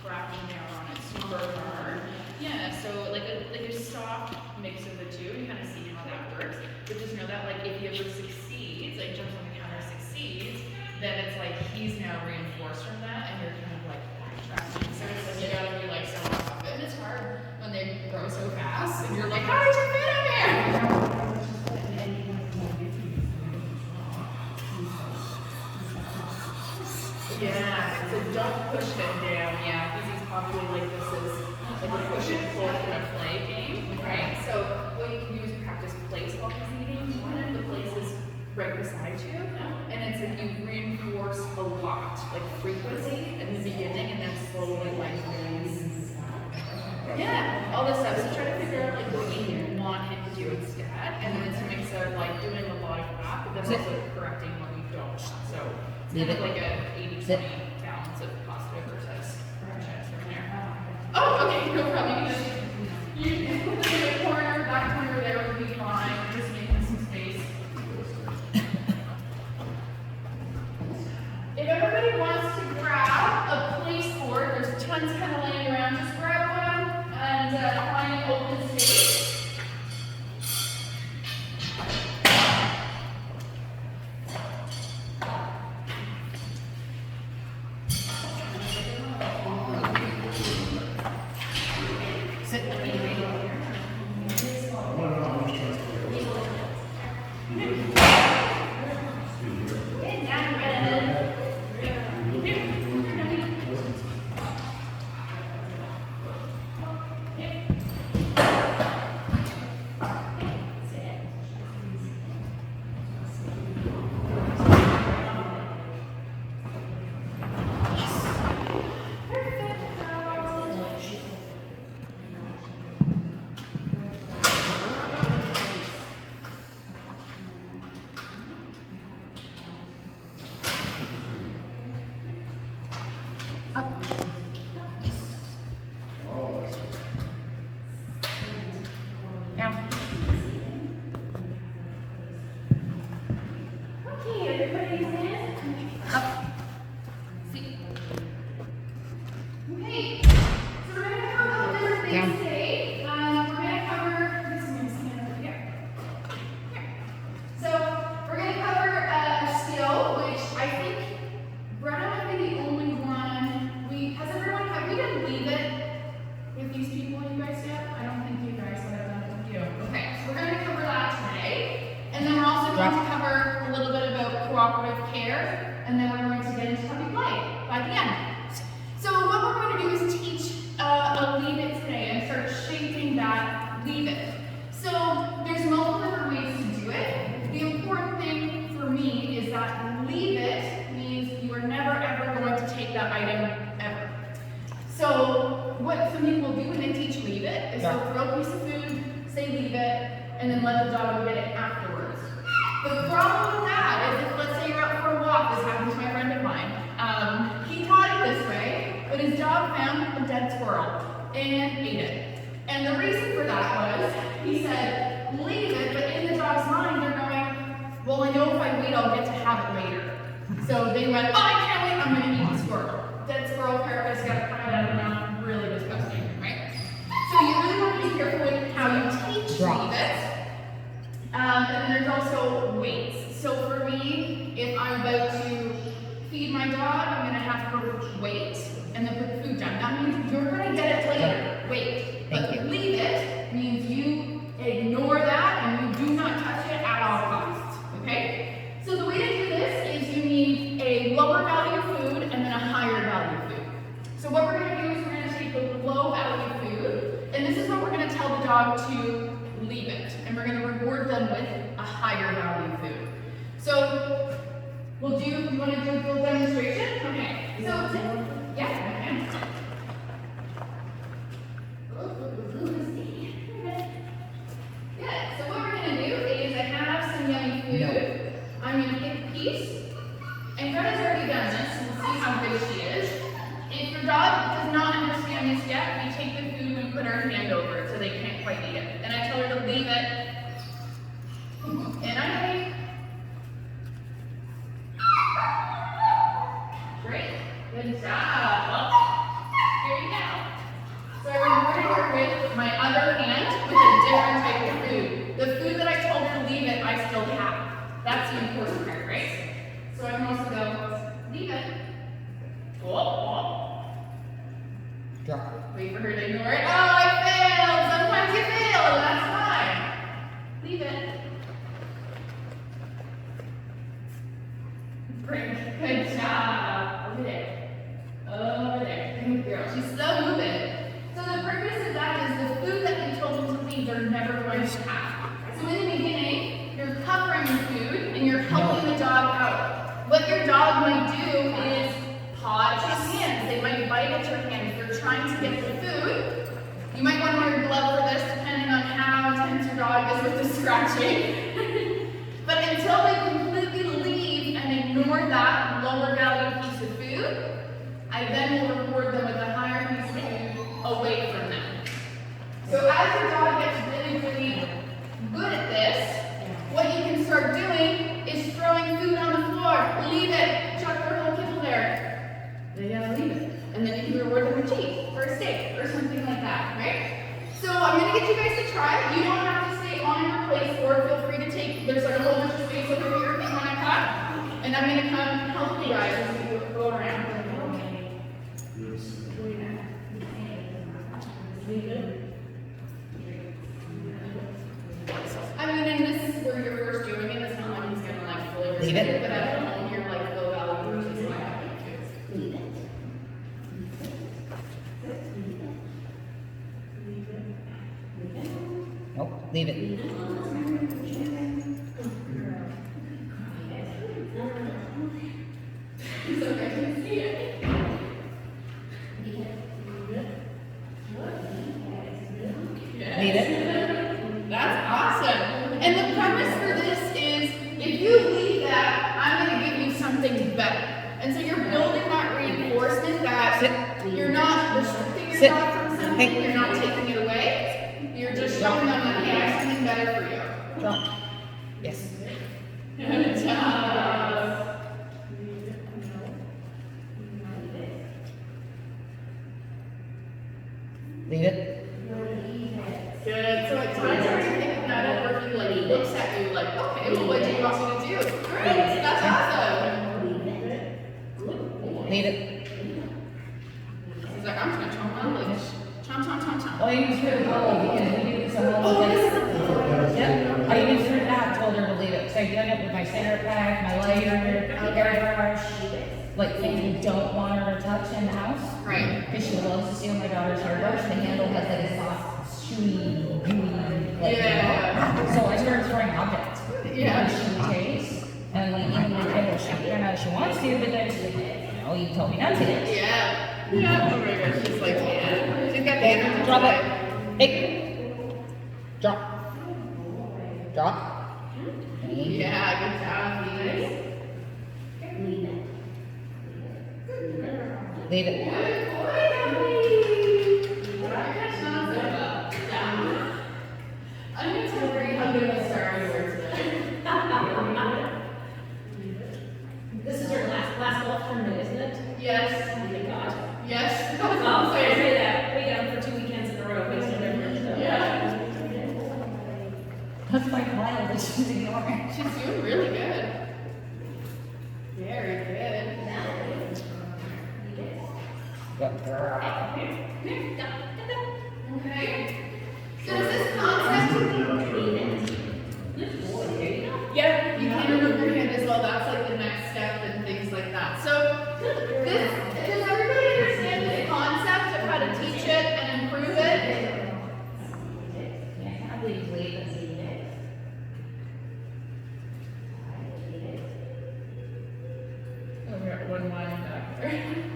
cracking down on it super hard. Yeah, so like a soft mix of the two, and kind of see how that works. But just know that like if he ever succeeds, like jumps on the counter succeeds, then it's like he's now reinforced from that, and you're kind of like backtracking. So it's like you gotta be like so on top of it. And it's hard when they grow so fast, and you're like, how did you fit in there? Yeah, so don't push him down, yeah, because he's probably like this is like a push and pull kind of play game, right? So what you can do is practice place while he's eating. One of the places right beside you, and it's like you reinforce a lot, like frequency in the beginning, and then slowly like release. Yeah, all this stuff. So try to figure out like what you want him to do instead, and then it's a mix of like doing a lot of that, but then also correcting what you don't. So it's kind of like a 80-20 balance of positive versus negative from there. Oh, okay, no problem. You can put it in the corner, that corner there would be fine. Just making some space. If everybody wants to grab a place board, there's tons kind of laying around. Just grab one and find an open space. Great. Good job. Well, here you So I rewarded her with my other hand with a different type of food. The food that I told her to leave it, I still have. That's the important part, right? So I can also go, leave it. Oh. Drop. Wait for her to ignore it. Oh, I failed! Sometimes you fail, and that's fine. Leave it. Great. Good job. Over there. Over there. Good girl. She's still moving. So the purpose of that is the food that you told them to leave, they're never going to have. So in the beginning, you're covering the food and you're helping the dog out. What your dog might do is paw at your hands. They might bite at your hand if you're trying to get the food. You might want to wear a glove for this depending on how intense your dog is with the scratching. But until they completely leave and ignore that lower value piece of food, I then will reward them with a higher piece of food away from them. So as your dog gets really, really good at this, what you can start doing is throwing food on the floor. Leave it. Chuck their whole kibble there. They gotta leave it. And then you can reward them with cheese or a steak or something like that, right? So I'm gonna get you guys to try it. You don't have to stay on your place or feel free to take, there's like a whole bunch of space over here if you wanna cut. And I'm gonna come help you guys as we go around. I mean, and this is where you're first doing it. It's not like he's gonna like fully Leave respect it. it, but at home you're like low value, which is my happening too. Leave it. Nope. Leave it. So I can see it. Leave it. That's awesome. And the premise for this is if you leave that, I'm going to give you something better. And so you're building that reinforcement that Sit. you're not restricting your Sit. dog from something, Hey. you're not taking it away. You're just showing them that, hey, I have something better for you. Drop. Yes. Good job. Leave it. Good. So at times are you thinking that over, he like looks at you like, okay, well, what do you want me to do? Great, that's awesome. Leave it. He's like, I'm just gonna chomp my leash. Chomp, chomp, chomp, chomp. Oh, you can screw the ball because we do some Oh, little this bit. is Yep. I even screwed that. Told her to leave it. So I done it with my center pack, my lighter, airbrush, like things you don't want her to touch in the house. right. Because she loves to steal my daughter's hairbrush. The handle has like a soft, chewy, gooey, like, Yeah. So I started throwing objects. Yeah. She takes, and like even like handle she wants to, but then she's like, you told me not to. Yeah. Yeah. Oh my gosh, she's like, yeah. She's got the energy. Drop to it. Hey. Drop. Drop. Yeah, good job, Venus. Leave it. Good boy, Emily. You're catching on so well. Yeah. I'm gonna tell her how good of a star you were today. This is your last golf tournament, isn't it? Yes. Oh my God. Yes. Oh, so I say that. We got them for 2 weekends in a row. Makes no difference. So. Yeah. That's my wild that she's ignoring. She's doing really good. Very good. Okay. So does this concept? Yeah, you can remove your hand as well. That's like the next step and things like that. So this, does everybody understand this concept of how to teach it and improve it? I believe leave it. Oh, we got one line back there.